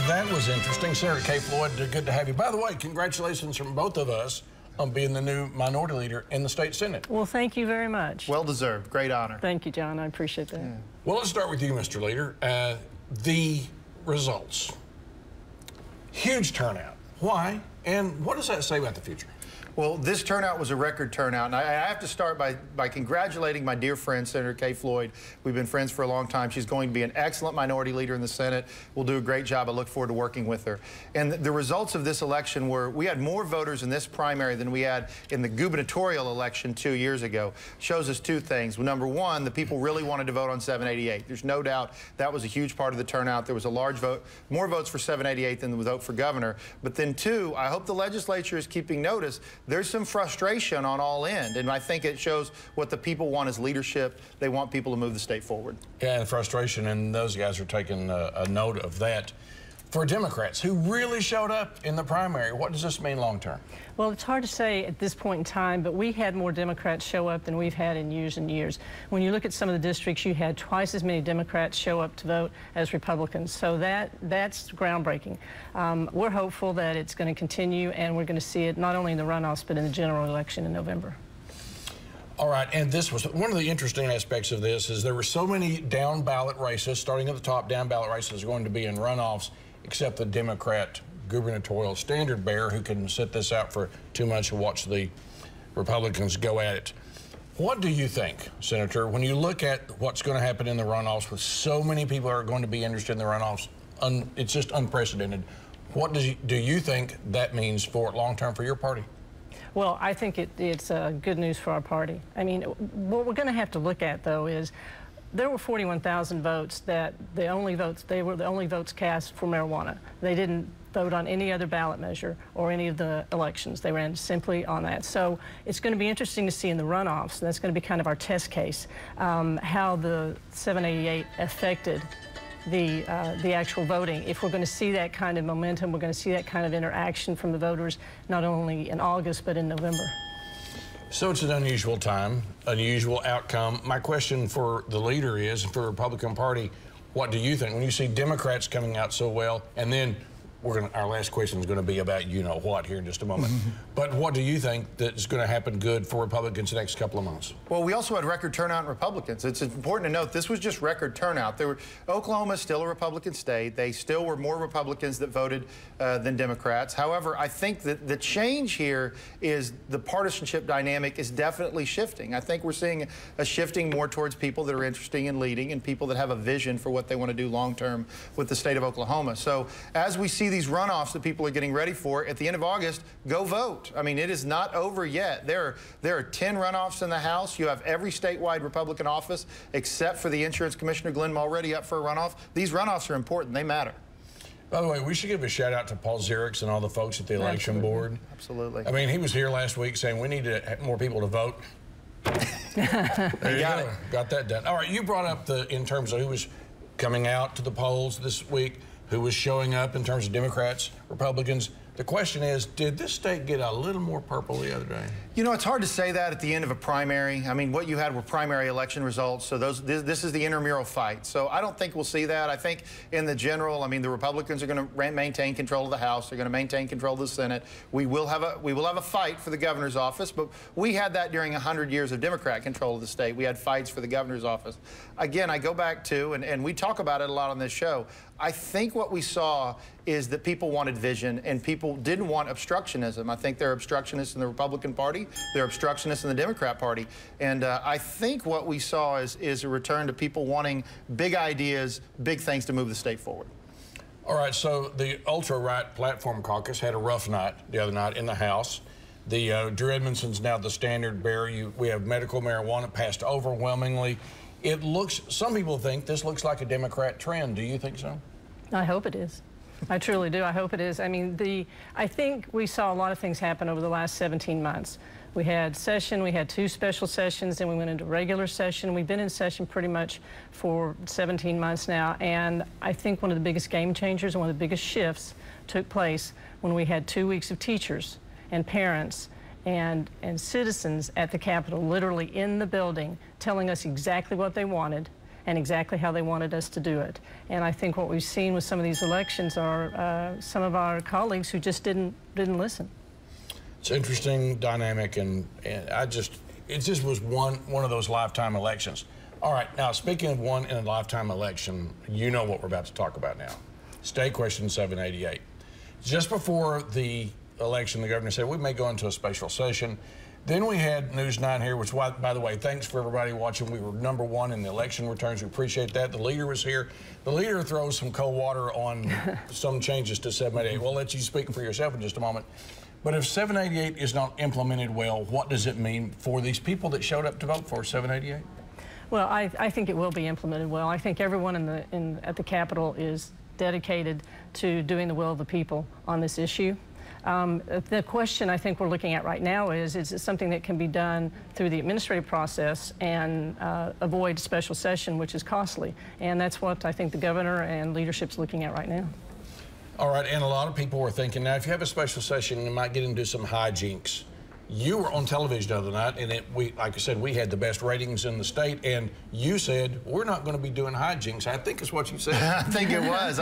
That was interesting. Senator Kay Floyd, good to have you. By the way, congratulations from both of us on being the new minority leader in the state Senate. Well, thank you very much. Well deserved. Great honor. Thank you, John. I appreciate that. Yeah. Well, let's start with you, Mr. Leader. The results. Huge turnout. Why? And what does that say about the future? Well, this turnout was a record turnout, and I have to start by congratulating my dear friend, Senator Kay Floyd. We've been friends for a long time. She's going to be an excellent minority leader in the Senate. We'll do a great job. I look forward to working with her. And the results of this election were, we had more voters in this primary than we had in the gubernatorial election 2 years ago. Shows us two things. Well, number one, the people really wanted to vote on 788. There's no doubt that was a huge part of the turnout. There was a large vote, more votes for 788 than the vote for governor. But then two, I hope the legislature is keeping notice. There's some frustration on all ends, and I think it shows what the people want is leadership. They want people to move the state forward. Yeah, and frustration, and those guys are taking a note of that. For Democrats who really showed up in the primary, what does this mean long term? Well, it's hard to say at this point in time, but we had more Democrats show up than we've had in years and years. When you look at some of the districts, you had twice as many Democrats show up to vote as Republicans. So that's groundbreaking. We're hopeful that it's going to continue, and we're going to see it not only in the runoffs, but in the general election in November. All right, and this was one of the interesting aspects of this is there were so many down ballot races, starting at the top, down ballot races are going to be in runoffs, except the Democrat gubernatorial standard bearer who can sit this out for 2 months and watch the Republicans go at it. What do you think, Senator, when you look at what's going to happen in the runoffs with so many people who are going to be interested in the runoffs, it's just unprecedented. What do you think that means for long-term for your party? Well, I think it's good news for our party. I mean, what we're going to have to look at, though, is there were 41,000 votes they were the only votes cast for marijuana. They didn't vote on any other ballot measure or any of the elections. They ran simply on that. So it's going to be interesting to see in the runoffs, and that's going to be kind of our test case, how the 788 affected the actual voting. If we're going to see that kind of momentum, we're going to see that kind of interaction from the voters, not only in August, but in November. So it's an unusual time, unusual outcome. My question for the leader is, for the Republican Party, what do you think? When you see Democrats coming out so well, and then our last question is going to be about you-know-what here in just a moment. But what do you think that's going to happen good for Republicans the next couple of months? Well, we also had record turnout in Republicans. It's important to note this was just record turnout. Oklahoma is still a Republican state. They still were more Republicans that voted than Democrats. However, I think that the change here is the partisanship dynamic is definitely shifting. I think we're seeing a shifting more towards people that are interested in leading and people that have a vision for what they want to do long-term with the state of Oklahoma. So as we see these runoffs that people are getting ready for at the end of August, go vote. I mean, it is not over yet. There are 10 runoffs in the House. You have every statewide Republican office except for the Insurance Commissioner Glenn Mulready up for a runoff. These runoffs are important. They matter. By the way, we should give a shout out to Paul Zierix and all the folks at the election board. Absolutely. I mean, he was here last week saying we need to have more people to vote. There you go. Got that done. All right, you brought up in terms of who was coming out to the polls this week, who was showing up in terms of Democrats, Republicans. The question is, did this state get a little more purple the other day? You know, it's hard to say that at the end of a primary. I mean, what you had were primary election results, so this is the intramural fight. So I don't think we'll see that. I think in the general, I mean, the Republicans are going to maintain control of the House. They're going to maintain control of the Senate. We will have a fight for the governor's office, but we had that during 100 years of Democrat control of the state. We had fights for the governor's office. Again, I go back to, and we talk about it a lot on this show, I think what we saw is that people wanted vision and people didn't want obstructionism. I think there are obstructionists in the Republican Party. There are obstructionists in the Democrat Party. And I think what we saw is a return to people wanting big ideas, big things to move the state forward. All right, so the ultra-right platform caucus had a rough night the other night in the House. Drew Edmondson's now the standard bearer. We have medical marijuana passed overwhelmingly. It looks, some people think this looks like a Democrat trend. Do you think so? I hope it is. I truly do. I hope it is. I mean, I think we saw a lot of things happen over the last 17 months. We had session, we had 2 special sessions, then we went into regular session. We've been in session pretty much for 17 months now, and I think one of the biggest game changers and one of the biggest shifts took place when we had 2 weeks of teachers and parents and citizens at the Capitol, literally in the building, telling us exactly what they wanted and exactly how they wanted us to do it. And I think what we've seen with some of these elections are some of our colleagues who just didn't listen. It's an interesting dynamic, and it just was one of those lifetime elections. All right, now speaking of one in a lifetime election, you know what we're about to talk about now. State Question 788. Just before the election, the governor said we may go into a special session. Then we had News 9 here, which, by the way, thanks for everybody watching. We were #1 in the election returns. We appreciate that. The leader was here. The leader throws some cold water on some changes to 788. We'll let you speak for yourself in just a moment. But if 788 is not implemented well, what does it mean for these people that showed up to vote for 788? Well, I think it will be implemented well. I think everyone at the Capitol is dedicated to doing the will of the people on this issue. The question I think we're looking at right now is it something that can be done through the administrative process and avoid special session, which is costly? And that's what I think the governor and leadership's looking at right now. All right, and a lot of people were thinking, now, if you have a special session, you might get into some hijinks. You were on television the other night, and like I said, we had the best ratings in the state, and you said, we're not going to be doing hijinks. I think is what you said. I think it was.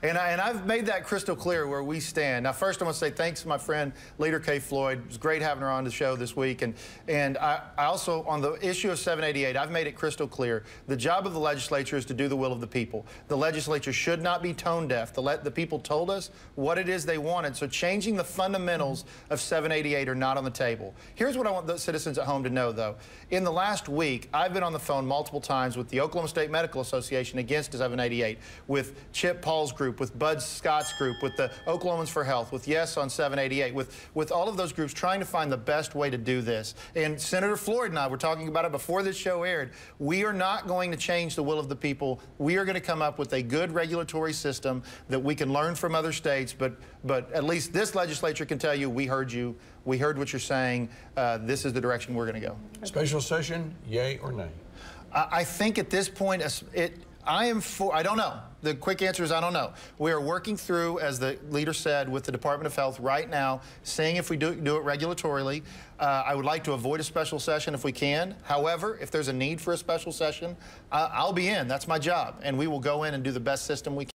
And I've made that crystal clear where we stand. Now, first, I want to say thanks to my friend, Leader K. Floyd. It was great having her on the show this week. And I also, on the issue of 788, I've made it crystal clear. The job of the legislature is to do the will of the people. The legislature should not be tone deaf. The people told us what it is they wanted. So changing the fundamentals of 788 are not on the table. Here's what I want the citizens at home to know, though. In the last week, I've been on the phone multiple times with the Oklahoma State Medical Association against 788, with Chip Paul's group, with Bud Scott's group, with the Oklahomans for Health, with Yes on 788, with all of those groups trying to find the best way to do this. And Senator Floyd and I were talking about it before this show aired. We are not going to change the will of the people. We are going to come up with a good regulatory system that we can learn from other states, but at least this legislature can tell you, we heard you. We heard what you're saying. This is the direction we're going to go. Special session, yay or nay? I think at this point, I am for, I don't know. The quick answer is I don't know. We are working through, as the leader said, with the Department of Health right now, seeing if we do it regulatorily. I would like to avoid a special session if we can. However, if there's a need for a special session, I'll be in. That's my job. And we will go in and do the best system we can.